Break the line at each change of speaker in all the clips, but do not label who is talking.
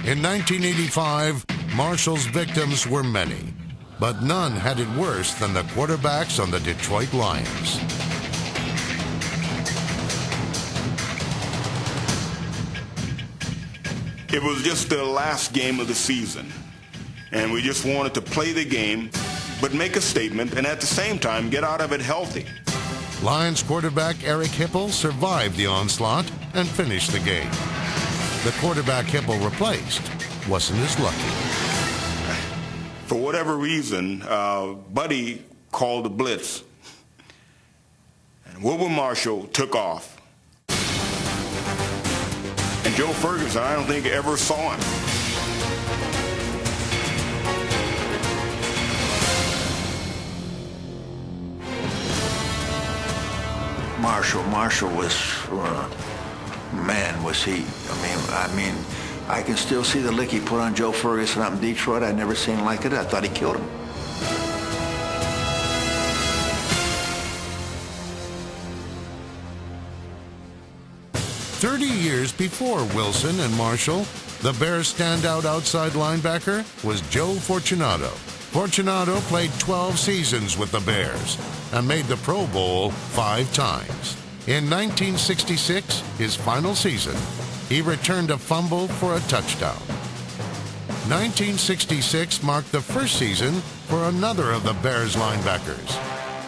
In 1985, Marshall's victims were many, but none had it worse than the quarterbacks on the Detroit Lions.
It was just the last game of the season, and we just wanted to play the game, but make a statement, and at the same time get out of it healthy.
Lions quarterback Eric Hipple survived the onslaught and finished the game. The quarterback Hipple replaced wasn't as lucky.
For whatever reason, Buddy called the blitz, and Wilbur Marshall took off. And Joe Ferguson, I don't think, ever saw him.
Marshall was, man, was he. I mean, I can still see the lick he put on Joe Ferguson up in Detroit. I'd never seen like it. I thought he killed him.
"30 years before Wilson and Marshall, the Bears' standout outside linebacker was Joe Fortunato. Fortunato played 12 seasons with the Bears and made the Pro Bowl 5 times. In 1966, his final season, he returned a fumble for a touchdown. 1966 marked the first season for another of the Bears linebackers,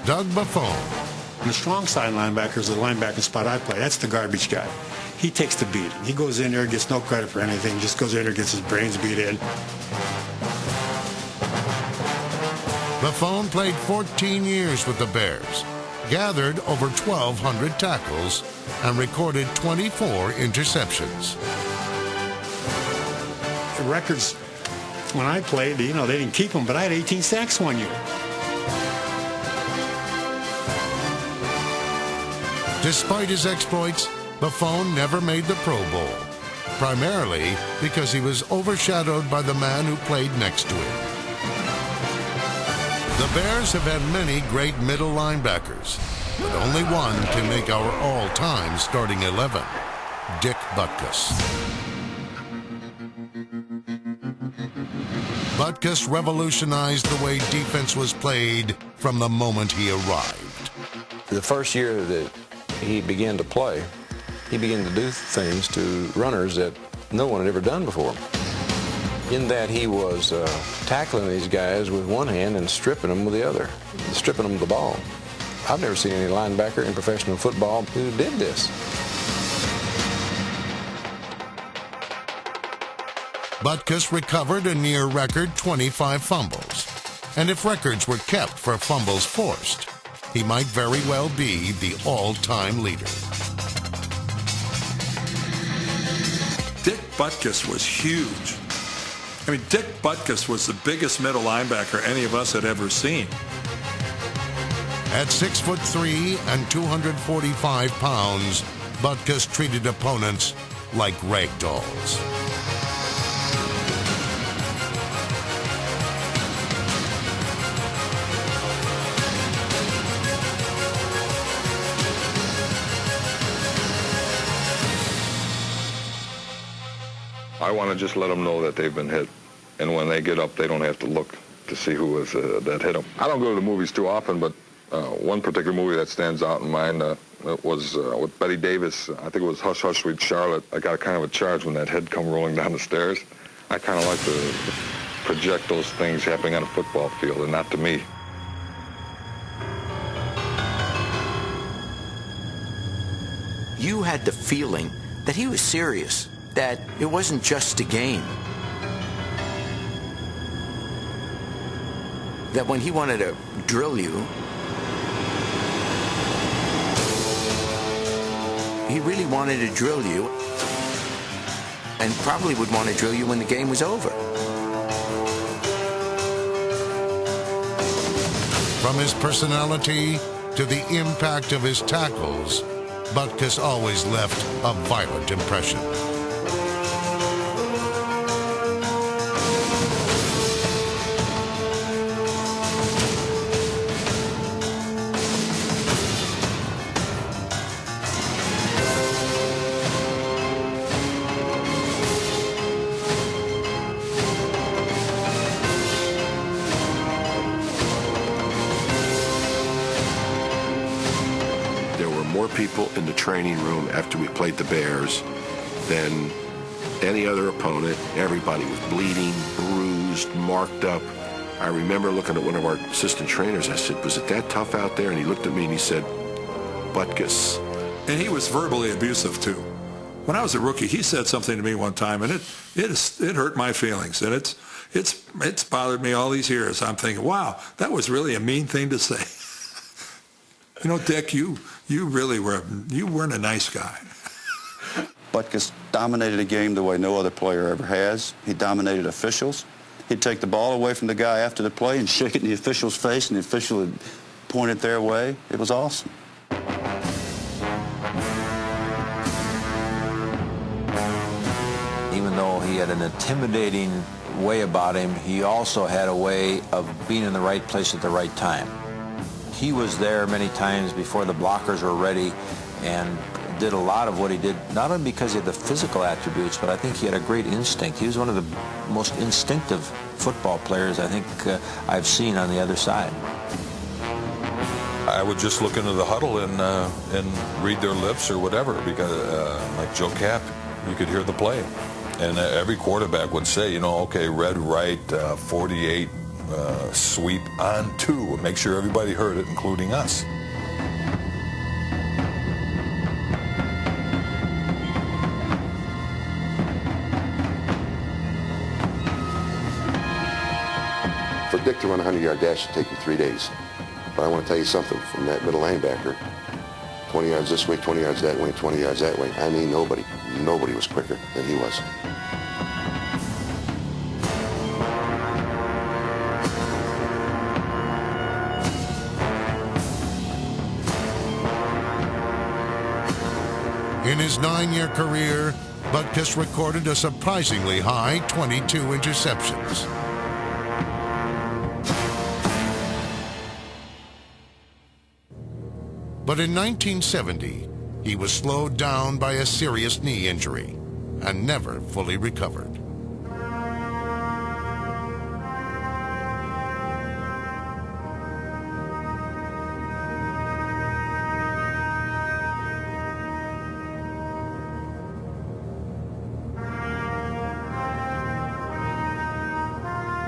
Doug Buffone.
The strong side linebacker is the linebacker spot I play. That's the garbage guy. He takes the beat. He goes in there, gets no credit for anything, just goes in there, gets his brains beat in.
Buffone played 14 years with the Bears, gathered over 1,200 tackles, and recorded 24 interceptions.
The records, when I played, they didn't keep them, but I had 18 sacks one year.
Despite his exploits, Buffone never made the Pro Bowl, primarily because he was overshadowed by the man who played next to him. The Bears have had many great middle linebackers, but only one can make our all-time starting 11, Dick Butkus. Butkus revolutionized the way defense was played from the moment he arrived.
The first year that he began to play, he began to do things to runners that no one had ever done before. In that he was tackling these guys with one hand and stripping them with the other, stripping them of the ball. I've never seen any linebacker in professional football who did this.
Butkus recovered a near-record 25 fumbles, and if records were kept for fumbles forced, he might very well be the all-time leader.
Dick Butkus was huge. Dick Butkus was the biggest middle linebacker any of us had ever seen.
At 6'3" and 245 pounds, Butkus treated opponents like rag dolls.
I want to just let them know that they've been hit. And when they get up, they don't have to look to see who was that hit them. I don't go to the movies too often, but one particular movie that stands out in mind was with Betty Davis. I think it was Hush, Hush, Sweet Charlotte. I got kind of a charge when that head come rolling down the stairs. I kind of like to project those things happening on a football field and not to me.
You had the feeling that he was serious, that it wasn't just a game. That when he wanted to drill you, he really wanted to drill you, and probably would want to drill you when the game was over.
From his personality to the impact of his tackles, Butkus always left a violent impression.
people in the training room after we played the Bears than any other opponent. Everybody was bleeding, bruised, marked up. I remember looking at one of our assistant trainers. I said, "Was it that tough out there?" And he looked at me and he said, "Butkus."
And he was verbally abusive too. When I was a rookie, he said something to me one time, and it hurt my feelings, and it's bothered me all these years. I'm thinking, wow, that was really a mean thing to say. You know, Dick, you weren't a nice guy.
Butkus dominated a game the way no other player ever has. He dominated officials. He'd take the ball away from the guy after the play and shake it in the official's face, and the official would point it their way. It was awesome.
Even though he had an intimidating way about him, he also had a way of being in the right place at the right time. He was there many times before the blockers were ready and did a lot of what he did, not only because he had the physical attributes, but I think he had a great instinct. He was one of the most instinctive football players I think I've seen on the other side.
I would just look into the huddle and read their lips or whatever, because like Joe Cap, you could hear the play. And every quarterback would say, you know, okay, red right, 48, sweep on 2. Make sure everybody heard it, including us.
For Dick to run a 100-yard dash would take him 3 days. But I want to tell you something from that middle linebacker. 20 yards this way, 20 yards that way, 20 yards that way. I mean, nobody was quicker than he was.
In his 9-year career, Butkus recorded a surprisingly high 22 interceptions. But in 1970, he was slowed down by a serious knee injury and never fully recovered.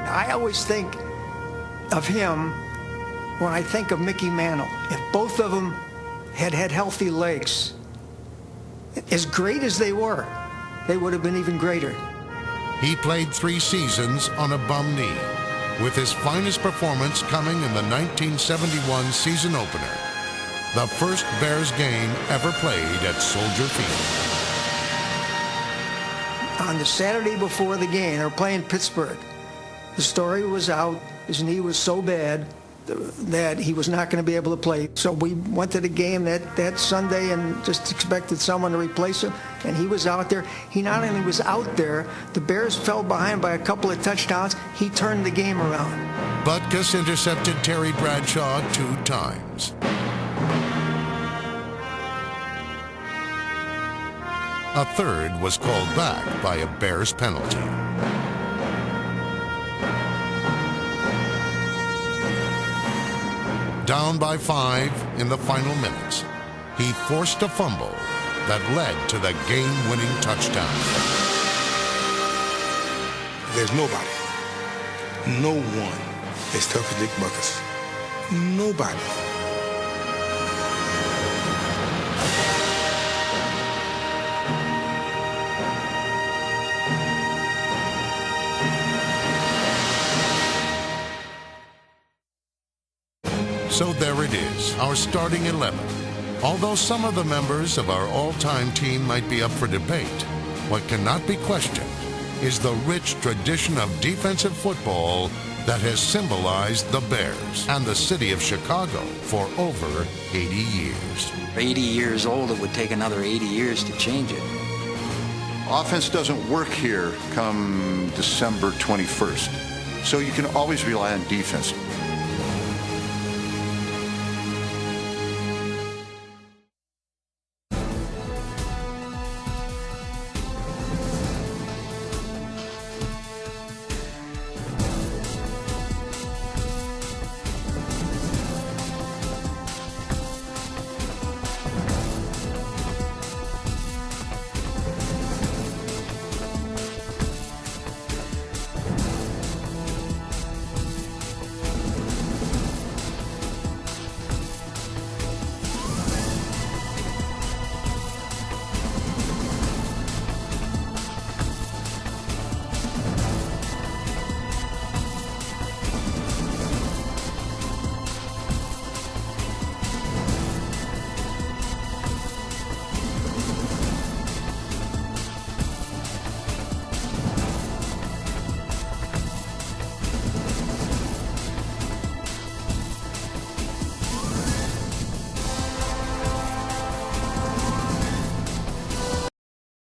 I always think of him when I think of Mickey Mantle. If both of them had had healthy legs, as great as they were, they would have been even greater.
He played 3 seasons on a bum knee, with his finest performance coming in the 1971 season opener, the first Bears game ever played at Soldier Field.
On the Saturday before the game, they were playing Pittsburgh. The story was out. His knee was so bad that he was not going to be able to play. So we went to the game that Sunday and just expected someone to replace him, and he was out there. He not only was out there, the Bears fell behind by a couple of touchdowns. He turned the game around.
Butkus intercepted Terry Bradshaw 2 times. A third was called back by a Bears penalty. Down by 5 in the final minutes, he forced a fumble that led to the game-winning touchdown.
There's nobody, no one as tough as Dick Butkus. Nobody.
So there it is, our starting 11. Although some of the members of our all-time team might be up for debate, what cannot be questioned is the rich tradition of defensive football that has symbolized the Bears and the city of Chicago for over 80 years.
80 years old, it would take another 80 years to change it.
Offense doesn't work here come December 21st. So you can always rely on defense.